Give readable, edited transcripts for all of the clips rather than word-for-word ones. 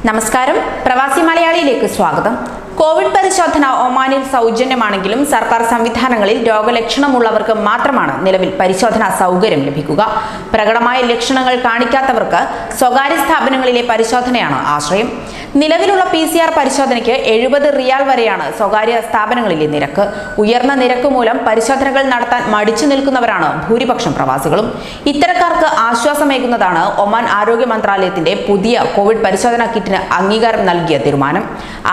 നമസ്കാരം, പ്രവാസി മലയാളിയിലേക്ക് സ്വാഗതം. കോവിഡ് പരിശോധന ഒമാനിൽ സൗജന്യമാണെങ്കിലും സർക്കാർ സംവിധാനങ്ങളിൽ രോഗലക്ഷണമുള്ളവർക്ക് മാത്രമാണ് നിലവിൽ പരിശോധനാ സൗകര്യം ലഭിക്കുക. പ്രകടമായ ലക്ഷണങ്ങൾ കാണിക്കാത്തവർക്ക് സ്വകാര്യ സ്ഥാപനങ്ങളിലെ പരിശോധനയാണ് ആശ്രയം. നിലവിലുള്ള PCR പരിശോധനയ്ക്ക് 70 റിയാൽ വരെയാണ് സ്വകാര്യ സ്ഥാപനങ്ങളിലെ നിരക്ക്. ഉയർന്ന നിരക്ക് മൂലം പരിശോധനകൾ നടത്താൻ മടിച്ചു നിൽക്കുന്നവരാണ് ഭൂരിപക്ഷം പ്രവാസികളും. ഇത്തരക്കാർക്ക് ആശ്വാസമേകുന്നതാണ് ഒമാൻ ആരോഗ്യ മന്ത്രാലയത്തിന്റെ പുതിയ കോവിഡ് പരിശോധനാ കിറ്റിന് അംഗീകാരം നൽകിയ തീരുമാനം.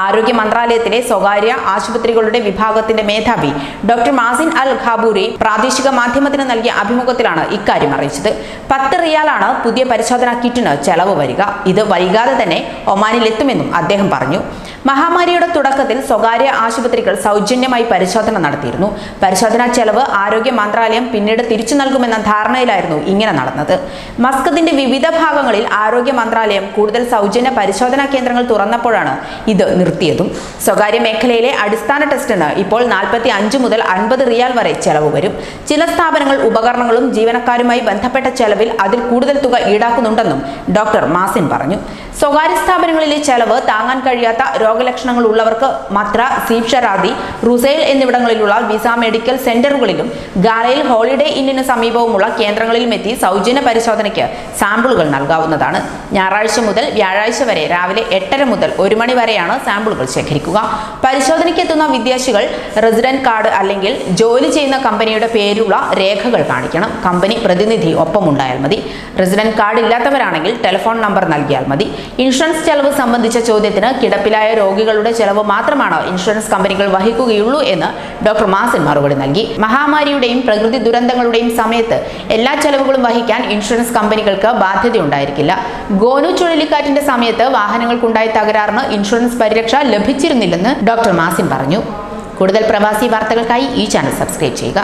ആരോഗ്യ മന്ത്രാലയത്തിലെ സ്വകാര്യ ആശുപത്രികളുടെ വിഭാഗത്തിന്റെ മേധാവി ഡോക്ടർ മാസിൻ അൽ ഖാബൂരി പ്രാദേശിക മാധ്യമത്തിന് നൽകിയ അഭിമുഖത്തിലാണ് ഇക്കാര്യം അറിയിച്ചത്. 10 റിയാലാണ് പുതിയ പരിശോധനാ കിറ്റിന് ചെലവ് വരിക. ഇത് വൈകാതെ തന്നെ ഒമാനിലെത്തുമെന്നും അദ്ദേഹം പറഞ്ഞു. മഹാമാരിയുടെ തുടക്കത്തിൽ സ്വകാര്യ ആശുപത്രികൾ സൗജന്യമായി പരിശോധന നടത്തിയിരുന്നു. പരിശോധനാ ചെലവ് ആരോഗ്യ മന്ത്രാലയം പിന്നീട് തിരിച്ചു നൽകുമെന്ന ധാരണയിലായിരുന്നു ഇങ്ങനെ നടന്നത്. മസ്കത്തിന്റെ വിവിധ ഭാഗങ്ങളിൽ ആരോഗ്യ മന്ത്രാലയം കൂടുതൽ സൗജന്യ പരിശോധനാ കേന്ദ്രങ്ങൾ തുറന്നപ്പോഴാണ് ഇത് നിർത്തിയതും. സ്വകാര്യ മേഖലയിലെ അടിസ്ഥാന ടെസ്റ്റിന് ഇപ്പോൾ 45 മുതൽ 50 റിയാൽ വരെ ചെലവ് വരും. ചില സ്ഥാപനങ്ങൾ ഉപകരണങ്ങളും ജീവനക്കാരുമായി ബന്ധപ്പെട്ട ചെലവിൽ അതിൽ കൂടുതൽ തുക ഈടാക്കുന്നുണ്ടെന്നും ഡോക്ടർ മാസിൻ പറഞ്ഞു. സ്വകാര്യ സ്ഥാപനങ്ങളിലെ ചെലവ് താങ്ങാൻ കഴിയാത്ത രോഗലക്ഷണങ്ങൾ ഉള്ളവർക്ക് മത്ര, സീപ് ഷറാദി, റുസൈൽ എന്നിവിടങ്ങളിലുള്ള വിസ മെഡിക്കൽ സെന്ററുകളിലും ഗാലയിൽ ഹോളിഡേ ഇന്നിന് സമീപവുമുള്ള കേന്ദ്രങ്ങളിലും എത്തി സൗജന്യ പരിശോധനയ്ക്ക് സാമ്പിളുകൾ നൽകാവുന്നതാണ്. ഞായറാഴ്ച മുതൽ വ്യാഴാഴ്ച വരെ രാവിലെ 8:30 മുതൽ 1 മണി വരെയാണ് സാമ്പിളുകൾ ശേഖരിക്കുക. പരിശോധനയ്ക്ക് എത്തുന്ന വിദേശികൾ റെസിഡന്റ് കാർഡ് അല്ലെങ്കിൽ ജോലി ചെയ്യുന്ന കമ്പനിയുടെ പേരുള്ള രേഖകൾ കാണിക്കണം. കമ്പനി പ്രതിനിധി ഒപ്പമുണ്ടായാൽ മതി. റെസിഡന്റ് കാർഡ് ഇല്ലാത്തവരാണെങ്കിൽ ടെലിഫോൺ നമ്പർ നൽകിയാൽ മതി. ഇൻഷുറൻസ് ചെലവ് സംബന്ധിച്ച ചോദ്യത്തിന് കിടപ്പിലായ രോഗികളുടെ ചെലവ് മാത്രമാണ് ഇൻഷുറൻസ് കമ്പനികൾ വഹിക്കുകയുള്ളൂ എന്ന് ഡോക്ടർ മാസിൻ മറുപടി നൽകി. മഹാമാരിയുടെയും പ്രകൃതി ദുരന്തങ്ങളുടെയും സമയത്ത് എല്ലാ ചെലവുകളും വഹിക്കാൻ ഇൻഷുറൻസ് കമ്പനികൾക്ക് ബാധ്യതയുണ്ടായിരിക്കില്ല. ഗോനു ചുഴലിക്കാറ്റിന്റെ സമയത്ത് വാഹനങ്ങൾക്കുണ്ടായ തകരാറിന് ഇൻഷുറൻസ് പരിരക്ഷ ലഭിച്ചിരുന്നില്ലെന്ന് ഡോക്ടർ മാസിൻ പറഞ്ഞു. കൂടുതൽ പ്രവാസി വാർത്തകൾക്കായി ഈ ചാനൽ സബ്സ്ക്രൈബ് ചെയ്യുക.